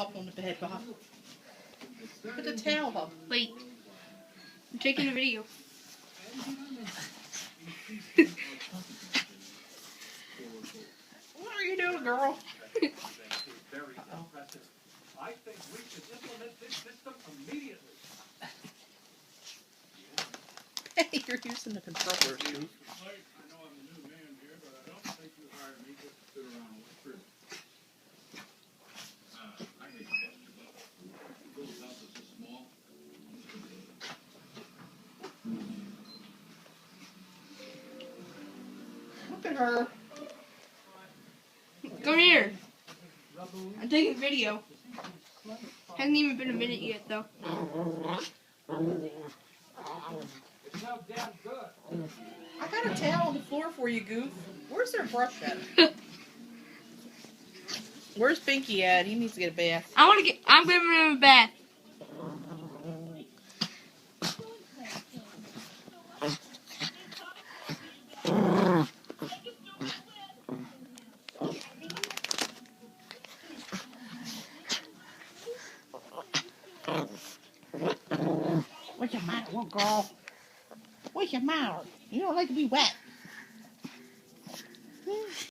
up on the bed, Bob. Put the towel up. Wait. I'm taking a video. What are you doing, girl? I think we should implement this system immediately. Hey, you're using the controllers, dude. I know I'm the new man here, but I don't think you hired me just to sit around with Chris. I hate to bust you up. This house is so small. Look at her. Come here. I'm taking a video. Hasn't even been a minute yet, though. It's no damn good. I got a towel on the floor for you, Goof. Where's their brush at? Where's Binky at? He needs to get a bath. I'm giving him a bath. What's your matter, little girl? What's your matter? You don't like to be wet.